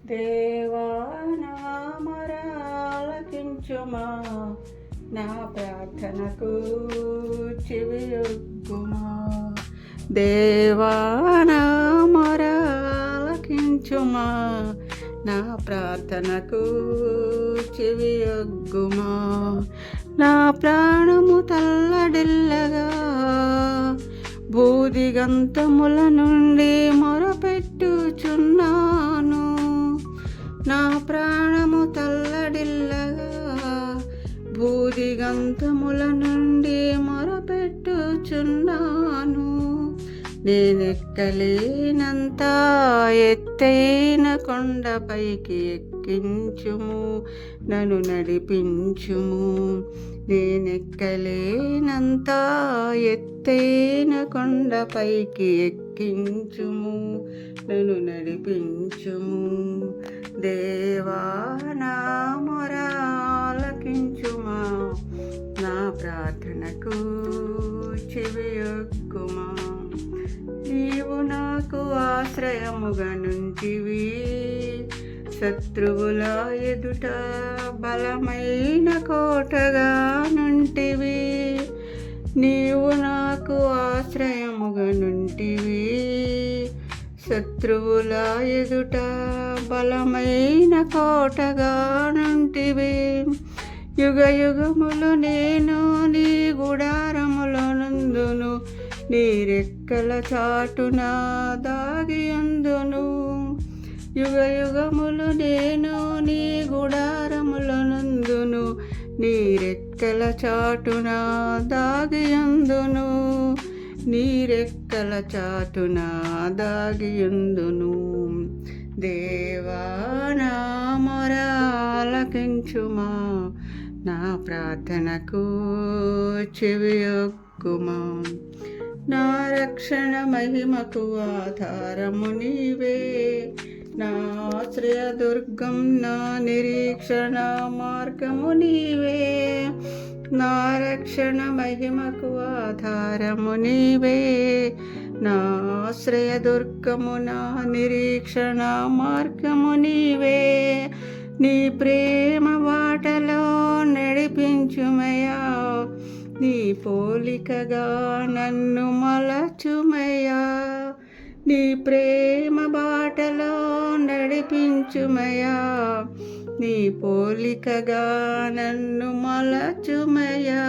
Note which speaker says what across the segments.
Speaker 1: దేవా నా మొరాలకించుమా, నా ప్రార్థనకు చెవియొగ్గుమా. దేవా నా మొరాలకించుమా, నా ప్రార్థనకు చెవియొగ్గుమా. నా ప్రాణము తల్లడిల్లగా భూదిగంతముల నుండి మొరపెట్టుచున్నాను. నా ప్రాణము తల్లడిల్లగా భూదిగంతముల నుండి మొరపెట్టుచున్నాను. నేనెక్కలేనంత ఎత్తైన కొండపైకి ఎక్కించుము, నన్ను నడిపించుము. నేనెక్కలేనంత ఎత్తైన కొండపైకి ఎక్కించుము, నన్ను నడిపించుము. దేవా నా మొరాలకించుమా, నా ప్రార్థనకు చెవియొగ్గుమా. నీవు నాకు ఆశ్రయముగా నుంటివి, శత్రువుల ఎదుట బలమైన కోటగా నుంటివి. నీవు నాకు ఆశ్రయముగా నుంటివి, శత్రువుల ఎదుట బలమైన కోటగా నుంటివి. యుగ యుగములు నేను నీ గుడారములో నందును, నీ రెక్కల చాటున దాగియుందును. యుగ యుగములు నేను నీ గుడారముల నందును, నీ రెక్కల చాటున దాగియుందును. నీ రెక్కల చాటున దాగియుందును. దేవా నా మొరాలకించుమా, నా ప్రార్థనకు చెవియొగ్గుమా. నా రక్షణ మహిమకు ఆధారము నీవే, నా ఆశ్రయదుర్గం, నా నిరీక్షణ మార్గము నీవే. నా రక్షణ మహిమకు ఆధారము నీవే, నా ఆశ్రయదుర్గము, నా నిరీక్షణ మార్గము నీవే. నీ ప్రేమ బాటలో నడిపించుమయ్యా, నీ పోలికగా నన్ను మలచుమయ్యా. నీ ప్రేమ బాటలో నడిపించుమయ్యా, నీ పోలికగా నన్ను మలచుమయ్యా.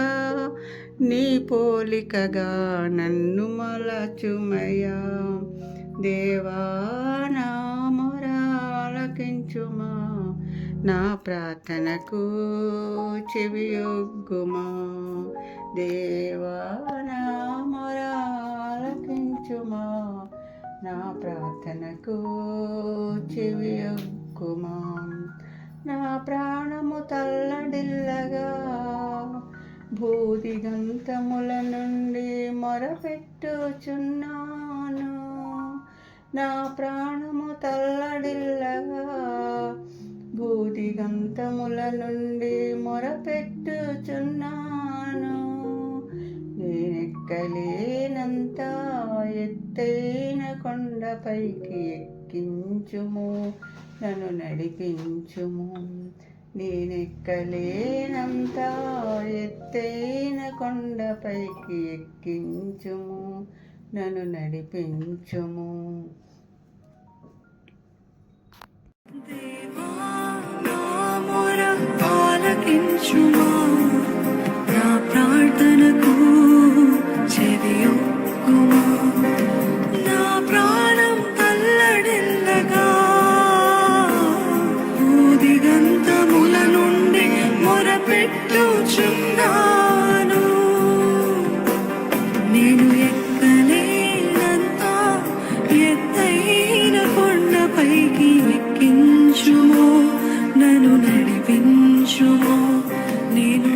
Speaker 1: నీ పోలికగా నన్ను మలచుమయ్యా. దేవా నా మొరాలకించుమా, నా ప్రార్థనకు చెవియొగ్గుమా. దేవా నా మొరాలకించుమా, నా ప్రార్థనకు చెవియొగ్గుమా. నా ప్రాణము తల్లడిల్లగా భూదిగంతముల నుండి మొరపెట్టుచున్నాను. నా ప్రాణము తల్లడిల్లగా భూదిగంతముల నుండి మొరపెట్టుచున్నాను. నేనెక్కలేనంత ఎత్తైన కొండపైకి ఎక్కించుము, నన్ను నడిపించుము. నేనెక్కలేనంత ఎత్తైన కొండపైకి ఎక్కించుము, నన్ను నడిపించుము.
Speaker 2: దేవా నా మొర ఆలకించుమా, నా ప్రార్థనకు చెవియొగ్గుమా. నా ప్రాణం తల్లడిల్లగా భూదిగంతముల నుండి మొరపెట్టుచున్నాను. నేను ఎక్కలేనంత ఎత్తైన కొండపైకి ఎక్కించుమో, నన్ను నడిపించుమో. నేను